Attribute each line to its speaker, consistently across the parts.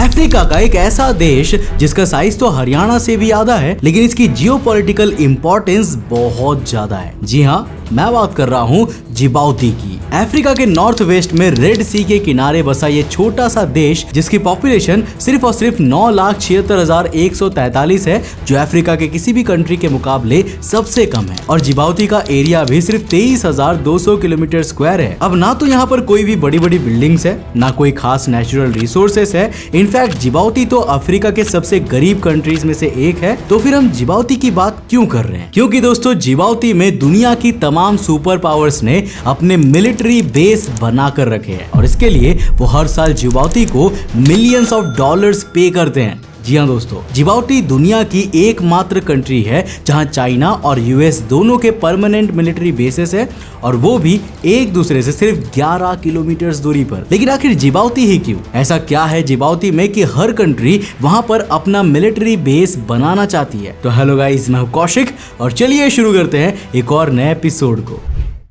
Speaker 1: Africa का एक ऐसा देश जिसका साइज तो हरियाणा से भी आधा है, लेकिन इसकी जियोपॉलिटिकल इंपॉर्टेंस बहुत ज्यादा है। जी हाँ, मैं बात कर रहा हूँ जिबाउती की। अफ्रीका के नॉर्थ वेस्ट में रेड सी के किनारे बसा ये छोटा सा देश जिसकी पॉपुलेशन सिर्फ और सिर्फ 9,76,143 है, जो अफ्रीका के किसी भी कंट्री के मुकाबले सबसे कम है। और जिबाउती का एरिया भी सिर्फ 23,200 किलोमीटर स्क्वायर है। अब ना तो यहाँ पर कोई भी बड़ी बड़ी बिल्डिंग्स है, ना कोई खास नेचुरल रिसोर्सेस है। इनफैक्ट जिबाउती तो अफ्रीका के सबसे गरीब कंट्रीज में से एक है। तो फिर हम जिबाउती की बात क्यों कर रहे हैं? क्योंकि दोस्तों जिबाउती में दुनिया की तमाम सुपर पावर्स ने अपने मिलिट्री बेस बना कर रखे हैं और इसके लिए वो हर साल जिबाउती को मिलियंस ऑफ डॉलर्स पे करते हैं। जी हाँ दोस्तों, जिबाउती दुनिया की एकमात्र कंट्री है जहां चाइना और यूएस दोनों के परमानेंट मिलिट्री बेसेस है, और वो भी एक दूसरे से सिर्फ 11 किलोमीटर दूरी पर। लेकिन आखिर जिबाउती ही क्यों? ऐसा क्या है जिबाउती में कि हर कंट्री वहां पर अपना मिलिट्री बेस बनाना चाहती है? तो हेलो गाइस, मैं हूं कौशिक और चलिए शुरू करते हैं एक और नए एपिसोड को।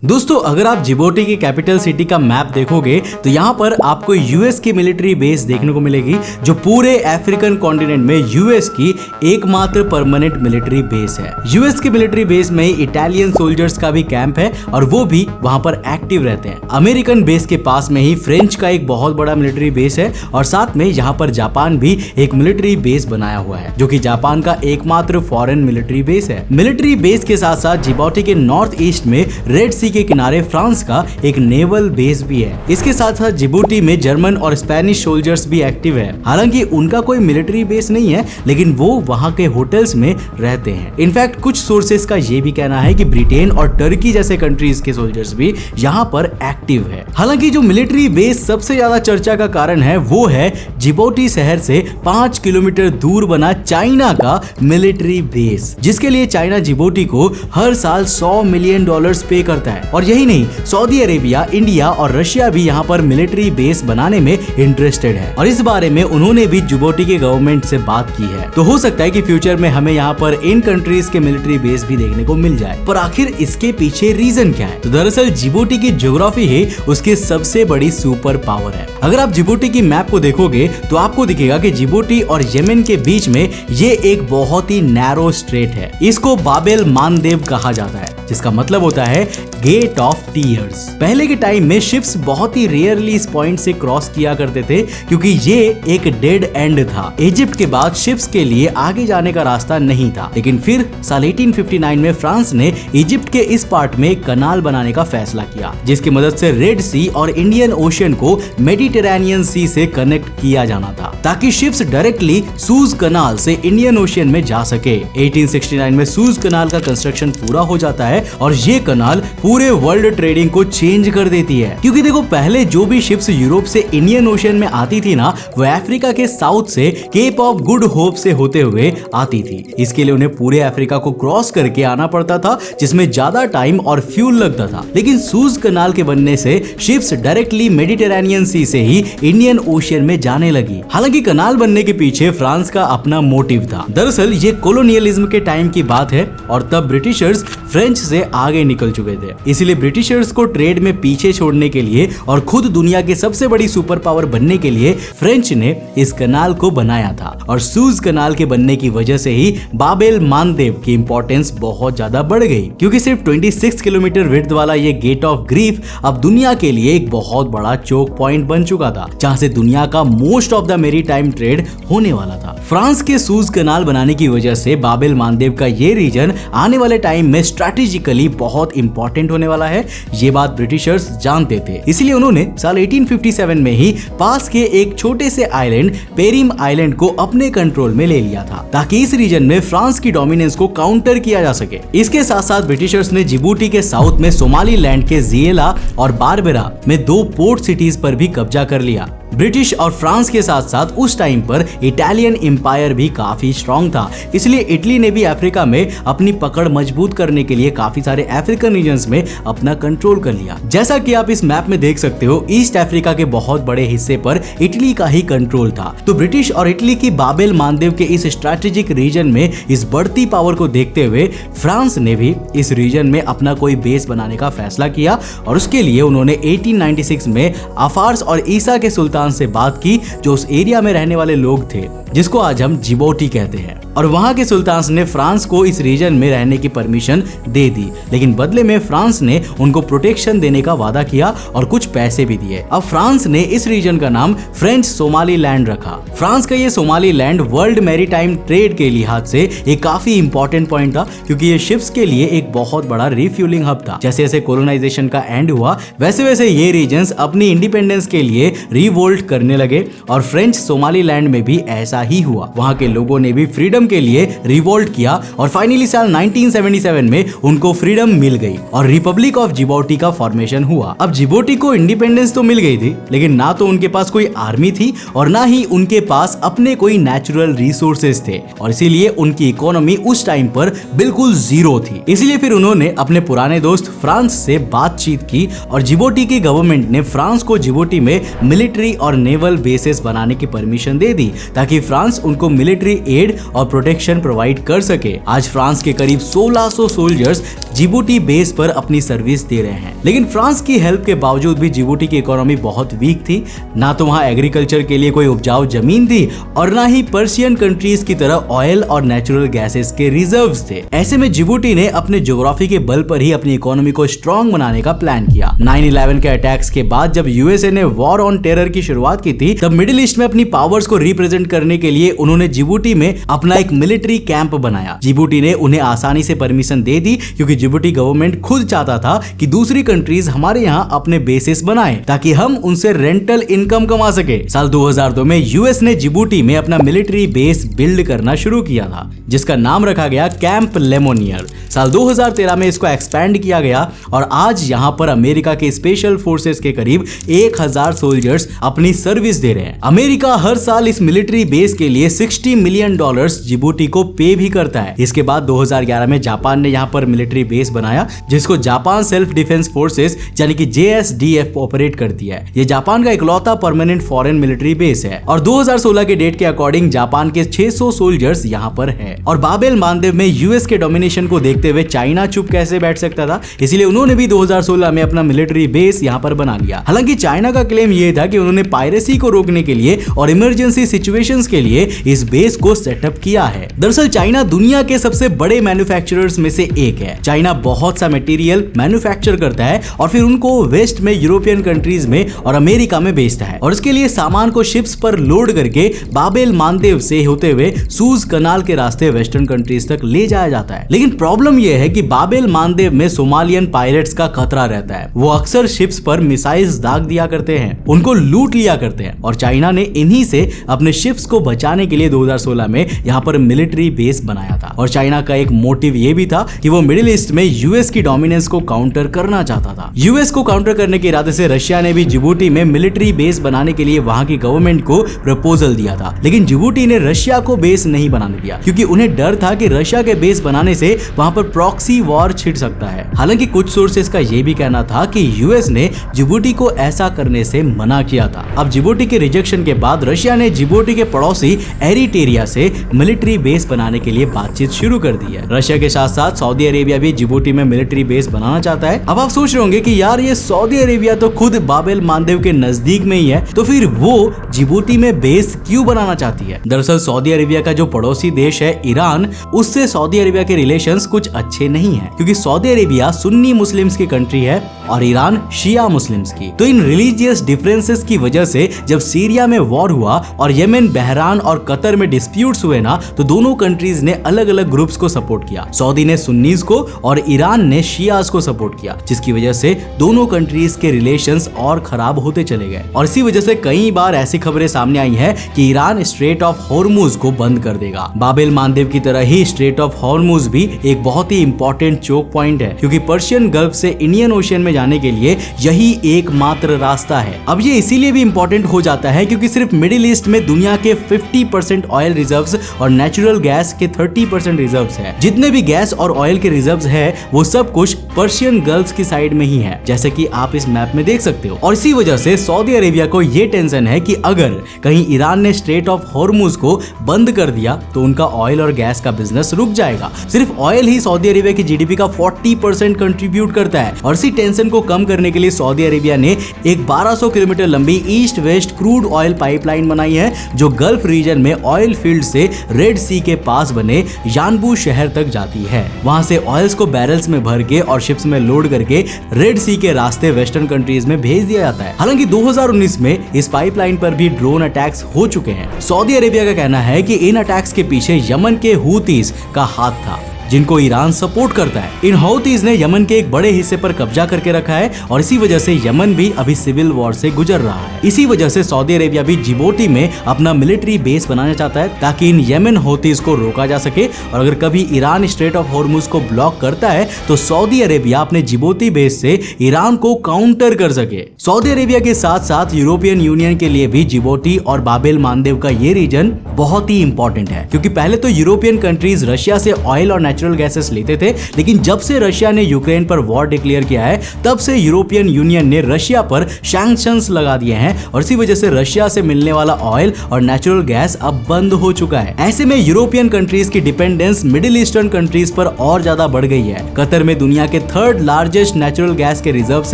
Speaker 1: दोस्तों, अगर आप जिबाउती की कैपिटल सिटी का मैप देखोगे तो यहाँ पर आपको यूएस की मिलिट्री बेस देखने को मिलेगी, जो पूरे अफ्रीकन कॉन्टिनेंट में यूएस की एकमात्र परमानेंट मिलिट्री बेस है। यूएस की मिलिट्री बेस में इटालियन सोल्जर्स का भी कैंप है और वो भी वहां पर एक्टिव रहते हैं। अमेरिकन बेस के पास में ही फ्रेंच का एक बहुत बड़ा मिलिट्री बेस है और साथ में यहाँ पर जापान भी एक मिलिट्री बेस बनाया हुआ है, जो कि जापान का एकमात्र फॉरेन मिलिट्री बेस है। मिलिट्री बेस के साथ साथ जिबाउती के नॉर्थ ईस्ट में रेड सी के किनारे फ्रांस का एक नेवल बेस भी है। इसके साथ साथ जिबूटी में जर्मन और स्पेनिश सोल्जर्स भी एक्टिव है। हालांकि उनका कोई मिलिट्री बेस नहीं है, लेकिन वो वहां के होटल्स में रहते हैं। इनफैक्ट कुछ सोर्सेस का ये भी कहना है कि ब्रिटेन और टर्की जैसे कंट्रीज के सोल्जर्स भी यहाँ पर एक्टिव है। हालांकि जो मिलिट्री बेस सबसे ज्यादा चर्चा का कारण है वो है जिबूटी शहर से 5 किलोमीटर दूर बना चाइना का मिलिट्री बेस, जिसके लिए चाइना जिबूटी को हर साल $100 मिलियन पे करता है। और यही नहीं, सऊदी अरेबिया, इंडिया और रशिया भी यहाँ पर मिलिट्री बेस बनाने में इंटरेस्टेड है और इस बारे में उन्होंने भी जिबूटी के गवर्नमेंट से बात की है। तो हो सकता है कि फ्यूचर में हमें यहाँ पर इन कंट्रीज के मिलिट्री बेस भी देखने को मिल जाए। पर आखिर इसके पीछे रीजन क्या है? तो दरअसल जिबूटी की ज्योग्राफी ही उसकी सबसे बड़ी सुपर पावर है। अगर आप जिबूटी की मैप को देखोगे तो आपको दिखेगा कि जिबूटी और येमेन के बीच में ये एक बहुत ही नैरो स्ट्रेट है। इसको बाबेल मानदेव कहा जाता है, जिसका मतलब होता है गेट ऑफ टीयर्स। पहले के टाइम में शिप्स बहुत ही रेयरली इस पॉइंट से क्रॉस किया करते थे, क्योंकि ये एक डेड एंड था। इजिप्ट के बाद शिप्स के लिए आगे जाने का रास्ता नहीं था। लेकिन फिर साल 1859 में फ्रांस ने इजिप्ट के इस पार्ट में कनाल बनाने का फैसला किया, जिसकी मदद से रेड सी और इंडियन ओशियन को मेडिटेरेनियन सी से कनेक्ट किया जाना था, ताकि शिप्स डायरेक्टली सूज कनाल से इंडियन ओशियन में जा सके। 1869 में सूज कनाल का कंस्ट्रक्शन पूरा हो जाता है और ये कनाल पूरे वर्ल्ड ट्रेडिंग को चेंज कर देती है। क्योंकि देखो, पहले जो भी शिप्स यूरोप से इंडियन ओशियन में आती थी ना, वो अफ्रीका के साउथ से केप ऑफ गुड होप से होते हुए आती थी। इसके लिए उन्हें पूरे अफ्रीका को क्रॉस करके आना पड़ता था, जिसमें ज्यादा टाइम और फ्यूल लगता था। लेकिन सूज कनाल के बनने से शिप्स डायरेक्टली मेडिटेरेनियन सी से ही इंडियन ओशियन में जाने लगी। हालांकि कनाल बनने के पीछे फ्रांस का अपना मोटिव था। दरअसल ये कोलोनियलिज्म के टाइम की बात है और तब ब्रिटिशर्स फ्रेंच से आगे निकल चुके थे। इसलिए ब्रिटिशर्स को ट्रेड में पीछे छोड़ने के लिए और खुद दुनिया के सबसे बड़ी सुपर पावर बनने के लिए फ्रेंच ने इस कनाल को बनाया था। और सूज कनाल के बनने की वजह से ही बाबेल मानदेव की इंपॉर्टेंस बहुत ज्यादा बढ़ गई, क्योंकि सिर्फ 26 किलोमीटर विड्थ वाला ये गेट ऑफ ग्रीफ अब दुनिया के लिए एक बहुत बड़ा चोक पॉइंट बन चुका था, जहां से दुनिया का most of the maritime trade होने वाला था। फ्रांस के सूज कनाल बनाने की वजह से बाबेल मानदेव का ये रीजन आने वाले टाइम में स्ट्रैटेजिकली बहुत इंपॉर्टेंट होने वाला है। ये बात ब्रिटिशर्स जानते थे, इसलिए उन्होंने साल 1857 में ही पास के एक छोटे से आइलैंड पेरिम आइलैंड को अपने कंट्रोल में ले लिया था, ताकि इस रीजन में फ्रांस की डोमिनेंस को काउंटर किया जा सके। इसके साथ साथ ब्रिटिशर्स ने जिबूटी के साउथ में सोमालीलैंड के जिएला और बारबेरा में 2 पोर्ट सिटीज पर भी कब्जा कर लिया। ब्रिटिश और फ्रांस के साथ साथ उस टाइम पर इटालियन एम्पायर भी काफी स्ट्रांग था, इसलिए इटली ने भी अफ्रीका में अपनी पकड़ मजबूत करने के लिए काफी सारे अफ्रीकन रीजन्स में अपना कंट्रोल कर लिया। जैसा कि आप इस मैप में देख सकते हो, ईस्ट अफ्रीका के बहुत बड़े हिस्से पर इटली का ही कंट्रोल था। तो ब्रिटिश और इटली की बाबेल मानदेव के इस स्ट्रैटेजिक रीजन में इस बढ़ती पावर को देखते हुए फ्रांस ने भी इस रीजन में अपना कोई बेस बनाने का फैसला किया और उसके लिए उन्होंने 1896 में अफार्स और ईसा के सुल्तान सुल्तान से बात की जो उस एरिया में रहने वाले लोग थे, जिसको आज हम जिबौटी कहते हैं, और वहां के सुल्तान ने फ्रांस को इस रीजन में रहने की परमिशन दे दी, लेकिन बदले में फ्रांस ने उनको प्रोटेक्शन देने का वादा किया और कुछ पैसे भी दिए। अब फ्रांस ने इस रीजन का नाम फ्रेंच सोमाली लैंड रखा। फ्रांस का ये Somali land world maritime trade के लिहाज से एक काफी इंपॉर्टेंट पॉइंट था, क्योंकि ये शिप्स के लिए एक बहुत बड़ा रिफ्यूलिंग हब था। जैसे जैसे कोलोनाइजेशन का एंड हुआ वैसे वैसे ये रीजन्स अपनी इंडिपेंडेंस के लिए रिवोल्ट करने लगे, और फ्रेंच सोमाली लैंड में भी ऐसा ही हुआ। वहां के लोगों ने भी फ्रीडम के लिए रिवोल्ट किया और फाइनली साल 1977 में उनको फ्रीडम मिल गई और रिपब्लिक ऑफ जिबौटी का फॉर्मेशन हुआ। अब जिबौटी को इंडिपेंडेंस तो मिल गई थी, लेकिन ना तो उनके पास कोई आर्मी थी और ना ही उनके पास अपने कोई नेचुरल रिसोर्सेज थे, और इसीलिए उनकी इकोनॉमी उस टाइम पर बिल्कुल जीरो थी। इसलिए फिर उन्होंने अपने पुराने दोस्त फ्रांस से बातचीत की और जिबौटी की गवर्नमेंट ने फ्रांस को जिबौटी में मिलिट्री और नेवल बेसेस बनाने की परमिशन दे दी, ताकि फ्रांस उनको मिलिट्री एड और प्रोटेक्शन प्रोवाइड कर सके। आज फ्रांस के करीब 1600 सोल्जर्स जिबौटी बेस पर अपनी सर्विस दे रहे हैं, लेकिन फ्रांस की हेल्प के बावजूद भी जिबौटी की इकोनॉमी बहुत वीक थी। ना तो वहां एग्रीकल्चर के लिए कोई उपजाऊ जमीन थी और ना ही पर्शियन कंट्रीज की तरह ऑयल और नेचुरल गैसेस के रिजर्व्स थे। ऐसे में जिबौटी ने अपने ज्योग्राफी के बल पर ही अपनी इकोनॉमी को स्ट्रॉन्ग बनाने का प्लान किया। 9/11 के अटैक्स के बाद जब यूएसए ने वॉर ऑन टेरर की शुरुआत की थी, तब मिडिल ईस्ट में अपनी पावर्स को रिप्रेजेंट करने के लिए उन्होंने जिबौटी में अपना एक मिलिट्री कैंप बनाया। जिबौटी ने उन्हें आसानी से परमिशन दे दी, क्योंकि जिबौटी गवर्नमेंट खुद चाहता था कि दूसरी कंट्रीज हमारे यहाँ अपने बेसिस बनाएं, ताकि हम उनसे रेंटल इनकम कमा सके। साल 2002 में यूएस ने जिबौटी में अपना मिलिट्री बेस बिल्ड करना शुरू किया था, जिसका नाम रखा गया कैंप लेमोनियर। साल 2013 में इसको एक्सपैंड किया गया और आज यहाँ पर अमेरिका के स्पेशल फोर्सेस के करीब 1000 सोल्जर्स अपनी सर्विस दे रहे हैं। अमेरिका हर साल इस मिलिट्री बेस के लिए $60 मिलियन जिबौटी को पे भी करता है। इसके बाद 2011 में जापान ने यहाँ पर मिलिट्री बेस बनाया, जिसको जापान सेल्फ डिफेंस फोर्सेस यानी कि JSDF ऑपरेट करती है। ये जापान का इकलौता परमानेंट फॉरेन मिलिट्री बेस है और 2016 के डेट के अकॉर्डिंग जापान के 600 सोल्जर्स यहाँ पर है। और बाबेल मानदेव में यूएस के डोमिनेशन को देखते हुए चाइना चुप कैसे बैठ सकता था, इसलिए उन्होंने भी 2016 में अपना मिलिट्री बेस यहाँ पर बना लिया। हालांकि चाइना का क्लेम ये था कि उन्होंने पायरेसी को रोकने के लिए और इमरजेंसी सिचुएशंस के लिए इस बेस को सेटअप किया है। दरअसल चाइना दुनिया के सबसे बड़े मैन्युफैक्चरर्स में से एक है। चाइना बहुत सा मटेरियल मैन्युफैक्चर करता है और फिर उनको वेस्ट में यूरोपियन कंट्रीज में और अमेरिका में बेचता है, और इसके लिए सामान को शिप्स पर लोड करके बाबेल मानदेव से होते हुए सूज कनाल के रास्ते वेस्टर्न कंट्रीज तक ले जाया जाता है। लेकिन प्रॉब्लम यह है कि बाबेल मानदेव में सोमालियन पायरेट्स का खतरा रहता है। वो अक्सर शिप्स पर मिसाइल्स दाग दिया करते हैं, उनको लूट लिया करते हैं, और चाइना ने इन्हीं से अपने शिप्स को बचाने के लिए 2016 में यहाँ पर मिलिट्री बेस बनाया था। और चाइना का एक मोटिव ये भी था कि वो मिडिल ईस्ट में यूएस की डोमिनेंस को काउंटर करना चाहता था। यूएस को काउंटर करने के इरादे से रशिया ने भी जिबौटी में मिलिट्री बेस बनाने के लिए वहां की गवर्नमेंट को प्रपोजल दिया था, लेकिन जिबौटी ने रशिया को बेस नहीं बनाने दिया, क्योंकि उन्हें डर था कि रशिया के बेस बनाने से वहां पर प्रॉक्सी वॉर छिड़ सकता है। हालांकि कुछ सोर्सेस का यह भी कहना था कि यूएस ने जिबौटी को ऐसा करने से मना किया था। अब जिबौटी के रिजेक्शन के बाद रशिया ने जिबौटी के पड़ोसी एरिटेरिया से मिलिट्री बेस बनाने के लिए बातचीत शुरू कर दी है। रशिया के साथ साथ सऊदी अरेबिया भी जिबौटी में मिलिट्री बेस बनाना चाहता है। अब आप सोच रहे होंगे कि यार ये सऊदी अरेबिया तो खुद बाबेल मानदेव के नजदीक में ही है, तो फिर वो जिबौटी में बेस क्यों बनाना चाहती है? दरअसल सऊदी अरेबिया का जो पड़ोसी देश है ईरान, उससे सऊदी अरेबिया के रिलेशंस कुछ अच्छे नहीं है, क्योंकि सऊदी अरेबिया सुन्नी मुस्लिम्स की कंट्री है और ईरान शिया मुस्लिम्स की। तो इन रिलीजियस डिफरेंसेस की वजह से जब सीरिया में वॉर हुआ और येमेन, बहरान और कतर में डिस्प्यूट्स हुए ना, तो दोनों कंट्रीज ने अलग अलग ग्रुप्स को सपोर्ट किया। सऊदी ने सुन्नीज को और ईरान ने शियाज को सपोर्ट किया, जिसकी वजह से दोनों कंट्रीज के रिलेशंस और खराब होते चले गए। और इसी वजह से कई बार ऐसी खबरें सामने आई है कि ईरान स्ट्रेट ऑफ हॉर्मुज को बंद कर देगा। बाबेल मानदेव की तरह ही स्ट्रेट ऑफ हॉर्मुज भी एक बहुत ही इंपॉर्टेंट चोक पॉइंट है, क्योंकि पर्शियन गल्फ से इंडियन ओशियन में जाने के लिए यही एकमात्र रास्ता है। अब ये इसीलिए भी इंपॉर्टेंट हो जाता है क्योंकि सिर्फ मिडिल ईस्ट में दुनिया के 50% ऑयल रिजर्व्स और नेचुरल गैस के 30% रिजर्व्स है। जितने भी गैस और ऑयल के रिजर्व्स है वो सब कुछ पर्शियन गल्फ की साइड में ही है, जैसे कि आप इस मैप में देख सकते हो। और इसी वजह से सऊदी अरेबिया को ये टेंशन है कि अगर कहीं ईरान ने स्ट्रेट ऑफ हॉर्मुज को बंद कर दिया तो उनका ऑयल और गैस का बिजनेस रुक जाएगा। सिर्फ ऑयल ही सऊदी अरेबिया की जीडीपी का 40% कंट्रीब्यूट करता है। और इसी टेंशन को कम करने के लिए सऊदी अरेबिया ने एक 1200 किलोमीटर लंबी east west crude oil pipeline बनाई है जो गल्फ रीजन में ऑयल फील्ड से रेड सी के पास बने यानबू शहर तक जाती है। वहां से ऑयल्स को बैरल्स में भर के और शिप्स में लोड करके रेड सी के रास्ते वेस्टर्न कंट्रीज में भेज दिया जाता है। हालांकि 2019 में इस पाइपलाइन पर भी ड्रोन अटैक्स हो चुके हैं। सऊदी अरेबिया का कहना है कि इन अटैक्स के पीछे यमन के हूतीज का हाथ था, जिनको ईरान सपोर्ट करता है। इन हौतीज ने यमन के एक बड़े हिस्से पर कब्जा करके रखा है और इसी वजह से यमन भी अभी सिविल वॉर से गुजर रहा है। इसी वजह से सऊदी अरेबिया भी जिबूती में अपना मिलिट्री बेस बनाना चाहता है ताकि इन यमन हौतीज को रोका जा सके। और अगर कभी ईरान स्ट्रेट ऑफ हॉर्मुज को ब्लॉक करता है तो सऊदी अरेबिया अपने जिबूती बेस से ईरान को काउंटर कर सके। सऊदी अरेबिया के साथ साथ यूरोपियन यूनियन के लिए भी जिबूती और बाबेल मानदेव का ये रीजन बहुत ही इंपॉर्टेंट है, क्योंकि पहले तो यूरोपियन कंट्रीज रशिया से ऑयल और नेचुरल गैसेस लेते थे, लेकिन जब से रशिया ने यूक्रेन पर वॉर डिक्लेयर किया है तब से यूरोपियन यूनियन ने रशिया पर सैंक्शंस लगा दिए हैं और इसी वजह से रशिया से मिलने वाला ऑयल और नेचुरल गैस अब बंद हो चुका है। ऐसे में यूरोपियन कंट्रीज की डिपेंडेंस मिडिल ईस्टर्न कंट्रीज पर और ज्यादा बढ़ गई है। कतर में दुनिया के 3rd लार्जेस्ट नेचुरल गैस के रिजर्व्स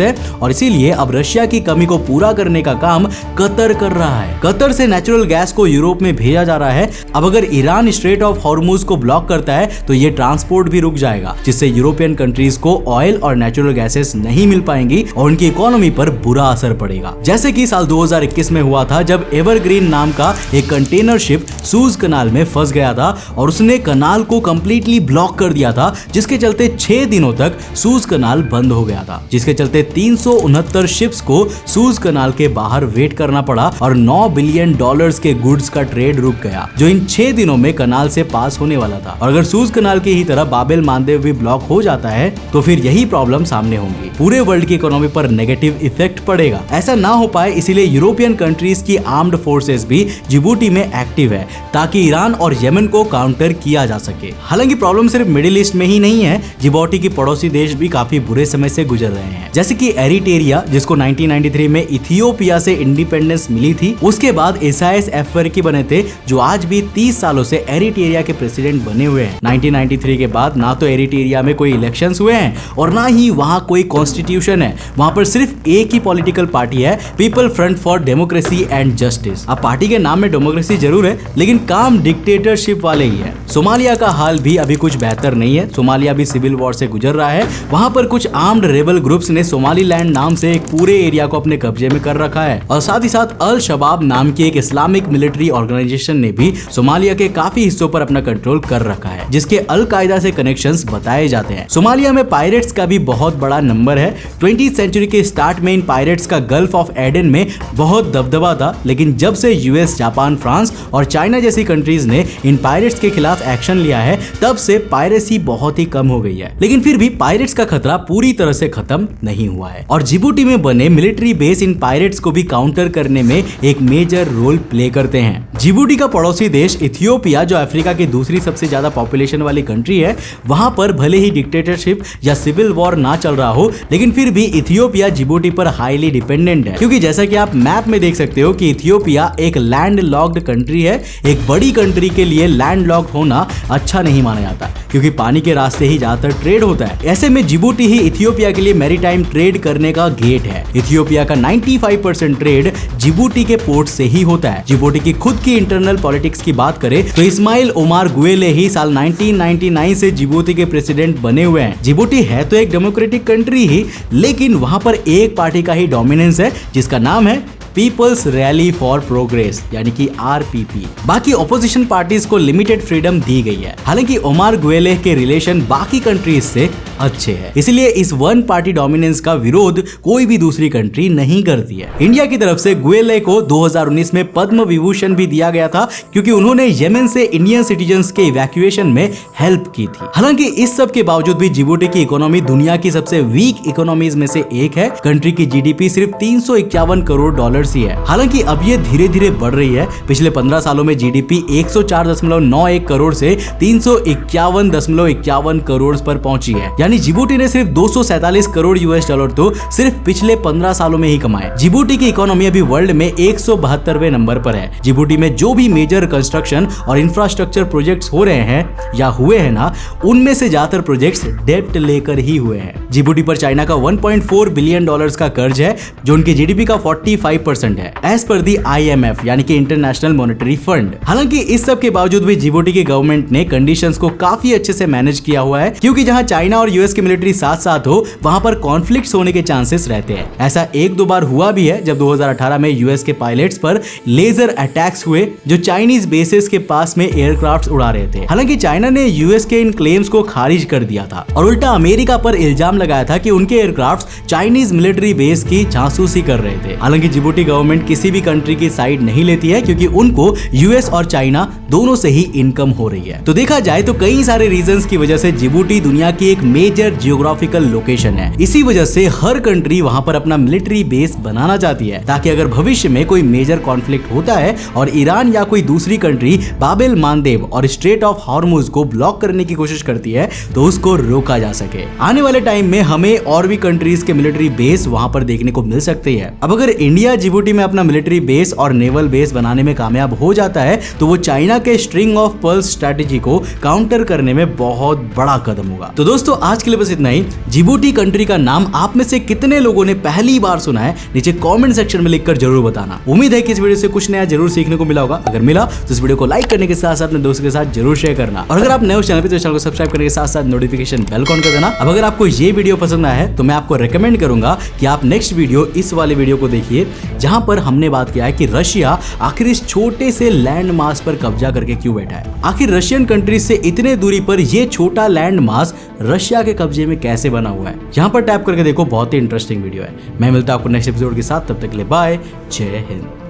Speaker 1: है और इसीलिए अब रशिया की कमी को पूरा करने का काम कतर कर रहा है। कतर से नेचुरल गैस को यूरोप में भेजा जा रहा है। अब अगर ईरान स्ट्रेट ऑफ हॉर्मुज को ब्लॉक करता है तो ये ट्रांसपोर्ट भी रुक जाएगा, जिससे यूरोपियन कंट्रीज को ऑयल और नेचुरल गैसेस नहीं मिल पाएंगी और उनकी इकोनॉमी पर बुरा असर पड़ेगा। जैसे कि साल 2021 में हुआ था जब एवरग्रीन नाम का एक कंटेनर शिप सूज कनाल में फंस गया था और उसने कनाल को कंप्लीटली ब्लॉक कर दिया था, जिसके चलते 6 दिनों तक सूज कनाल बंद हो गया था, जिसके चलते 369 शिप्स को सूज कनाल के बाहर वेट करना पड़ा और $9 बिलियन के गुड्स का ट्रेड रुक गया, जो इन 6 दिनों में कनाल से पास होने वाला था। और अगर सूज कनाल की ही तरह बाबेल मानदेव भी ब्लॉक हो जाता है तो फिर यही प्रॉब्लम सामने होंगी। पूरे वर्ल्ड की इकोनॉमी पर नेगेटिव इफेक्ट पड़ेगा। ऐसा ना हो पाए इसीलिए यूरोपियन कंट्रीज की आर्म्ड फोर्सेस भी जिबूती में एक्टिव है ताकि ईरान और यमन को काउंटर किया जा सके। हालांकि प्रॉब्लम सिर्फ मिडिल ईस्ट में ही नहीं है, जिबूती की पड़ोसी देश भी काफी बुरे समय से गुजर रहे हैं, जैसे कि एरिट्रिया, जिसको 1993 में इथियोपिया से इंडिपेंडेंस मिली थी। उसके बाद इसाइयास अफवर्की बने थे, जो आज भी 30 सालों से एरिट्रिया के प्रेसिडेंट बने हुए हैं। 1993 के बाद ना तो एरिट्रिया में कोई इलेक्शंस हुए हैं और ना ही वहां कोई कॉन्स्टिट्यूशन है। वहां पर सिर्फ एक ही पॉलिटिकल पार्टी है, people front for democracy and justice. अब पार्टी के नाम में डेमोक्रेसी जरूर है, लेकिन काम डिक्टेटरशिप वाले ही है। सोमालिया का हाल भी अभी कुछ बेहतर नहीं है। सोमालिया भी सिविल वॉर से गुजर रहा है। वहां पर कुछ आर्म्ड रेबल ग्रुप्स ने सोमालीलैंड नाम से एक पूरे एरिया को अपने कब्जे में कर रखा है और साथ ही साथ अल शबाब नाम की एक इस्लामिक मिलिट्री ऑर्गेनाइजेशन ने भी सोमालिया के काफी हिस्सों पर अपना कंट्रोल कर रखा है, जिसके अल कायदा से कनेक्शंस बताए जाते हैं। सोमालिया में पायरेट्स का भी बहुत बड़ा नंबर है। 20th सेंचुरी के स्टार्ट में इन पायरेट्स का गल्फ ऑफ एडन में बहुत दबदबा था, लेकिन जब से यूएस, जापान, फ्रांस और चाइना जैसी कंट्रीज ने इन पायरेट्स के खिलाफ एक्शन लिया है, तब से पायरेसी बहुत ही कम हो गई है। लेकिन फिर भी पायरेट्स का खतरा पूरी तरह से खत्म नहीं हुआ है और जिबूती में बने मिलिट्री बेस इन पायरेट्स को भी काउंटर करने में एक मेजर रोल प्ले करते हैं। जिबूती का पड़ोसी देश इथियोपिया, जो अफ्रीका की दूसरी सबसे ज्यादा पॉपुलेशन वाली कंट्री है, वहां पर भले ही डिक्टेटरशिप या सिविल वॉर ना चल रहा हो, लेकिन फिर भी इथियोपिया जिबूती पर हाईली डिपेंडेंट है, क्योंकि जैसा कि आप मैप में देख सकते हो कि इथियोपिया एक लैंड लॉक्ड कंट्री है। एक बड़ी कंट्री के लिए लैंड लॉक्ड होना अच्छा नहीं माना जाता, क्योंकि पानी के रास्ते ही ज्यादातर ट्रेड होता है। ऐसे में जिबूती ही इथियोपिया के लिए मैरीटाइम ट्रेड करने का गेट है। इथियोपिया का 95% ट्रेड जिबूती के पोर्ट से ही होता है। जिबूती की खुद की इंटरनल पॉलिटिक्स की बात करें तो इस्माइल ओमार गुएले ही साल 1999 से जिबूती के प्रेसिडेंट बने हुए हैं। जिबूती है तो एक डेमोक्रेटिक कंट्री ही, लेकिन वहां पर एक पार्टी का ही डोमिनेंस है, जिसका नाम है पीपल्स रैली फॉर प्रोग्रेस, यानी कि आरपीपी। बाकी ऑपोजिशन पार्टीज को लिमिटेड फ्रीडम दी गई है। हालांकि ओमार गुएले के रिलेशन बाकी कंट्रीज से अच्छे हैं, इसलिए इस वन पार्टी डोमिनेंस का विरोध कोई भी दूसरी कंट्री नहीं करती है। इंडिया की तरफ से गुएले को 2019 में पद्म विभूषण भी दिया गया था क्योंकि उन्होंने यमन से इंडियन सिटीजन्स के इवैक्यूएशन में हेल्प की थी। हालांकि इस सब के बावजूद भी जिबूटी की इकोनॉमी दुनिया की सबसे वीक इकोनॉमीज में से एक है। कंट्री की जीडीपी सिर्फ 351 करोड़ डॉलर्स ही है। हालांकि अब ये धीरे धीरे बढ़ रही है। पिछले 15 सालों में जीडीपी 104.91 करोड़ से 351.51 करोड़ पर पहुंची है। यानी जिबूटी ने सिर्फ 247 करोड़ यूएस डॉलर तो सिर्फ पिछले 15 सालों में ही कमाए। जिबूटी की इकोनॉमी अभी वर्ल्ड में 172वें नंबर पर है। जिबूटी में जो भी मेजर कंस्ट्रक्शन और इंफ्रास्ट्रक्चर प्रोजेक्ट्स हो रहे हैं या हुए हैं ना, उनमें से ज्यादातर प्रोजेक्ट्स डेब्ट लेकर ही हुए हैं। जिबूटी पर चाइना का 1.4 बिलियन डॉलर्स का कर्ज है जो उनके जीडीपी का 45% है एज पर दी IMF यानी कि इंटरनेशनल मॉनेटरी फंड। हालांकि इस सब के बावजूद भी जिबूटी की गवर्नमेंट ने कंडीशंस को काफी अच्छे से मैनेज किया हुआ है क्योंकि जहां चाइना और यूएस की मिलिट्री साथ साथ हो वहां पर कॉन्फ्लिक्ट्स होने के चांसेस रहते हैं। ऐसा एक दो बार हुआ भी है जब 2018 में यूएस के पायलट्स पर लेजर अटैक्स हुए जो चाइनीज बेसेस के पास में एयरक्राफ्ट उड़ा रहे थे। हालांकि चाइना ने यूएस के इन क्लेम्स को खारिज कर दिया था और उल्टा अमेरिका पर इल्जाम लगाया था कि उनके एयरक्राफ्ट चाइनीज मिलिट्री बेस की जासूसी कर रहे थे। हालांकि जिबूटी गवर्नमेंट किसी भी कंट्री की साइड नहीं लेती है क्योंकि उनको यूएस और चाइना दोनों से ही इनकम हो रही है। तो देखा जाए तो कई सारे रीजंस की वजह से जिबूटी दुनिया की एक मेजर जियोग्राफिकल लोकेशन है। इसी वजह से हर कंट्री वहां पर अपना मिलिट्री बेस बनाना चाहती है ताकि अगर भविष्य में कोई मेजर कॉन्फ्लिक्ट होता है और ईरान या कोई दूसरी कंट्री बाबेल मानदेव और स्ट्रेट ऑफ हॉर्मुज को ब्लॉक करने की कोशिश करती है तो उसको रोका जा सके। आने वाले टाइम में हमें और भी कंट्रीज के मिलिट्री बेस वहां पर देखने को मिल सकती है। अब अगर इंडिया जिबूटी में अपना मिलिट्री बेस और नेवल बेस बनाने में कामयाब हो जाता है तो वो चाइना के स्ट्रिंग ऑफ पर्ल्स स्ट्रेटेजी को काउंटर करने में बहुत बड़ा कदम होगा। तो दोस्तों आज के लिए बस इतना ही। जिबूटी कंट्री का नाम आप में से कितने लोगों ने पहली बार सुना है नीचे कमेंट सेक्शन में लिखकर जरूर बताना। उम्मीद है कि इस वीडियो से कुछ नया जरूर सीखने को मिला होगा। अगर मिला तो इस वीडियो को लाइक करने के साथ साथ अपने दोस्तों के साथ जरूर शेयर करना और अगर आप नए हो चैनल पे तो चैनल को सब्सक्राइब करने के साथ साथ नोटिफिकेशन बेल ऑन कर देना। अब अगर आपको ये वीडियो पसंद आया है तो मैं आपको रेकमेंड करूंगा कि आप नेक्स्ट वीडियो इस वाले वीडियो को देखिए जहां पर हमने बात किया है कि रशिया आखिर इस छोटे से लैंड मास पर कब्जा करके क्यों बैठा है। आखिर रशियन कंट्री से इतने दूरी पर ये छोटा लैंड मास रशिया के कब्जे में कैसे बना हुआ है। यहाँ पर टैप करके देखो, बहुत ही इंटरेस्टिंग वीडियो है। मैं मिलता हूं आपको नेक्स्ट एपिसोड के साथ, तब तक के लिए बाय, जय हिंद।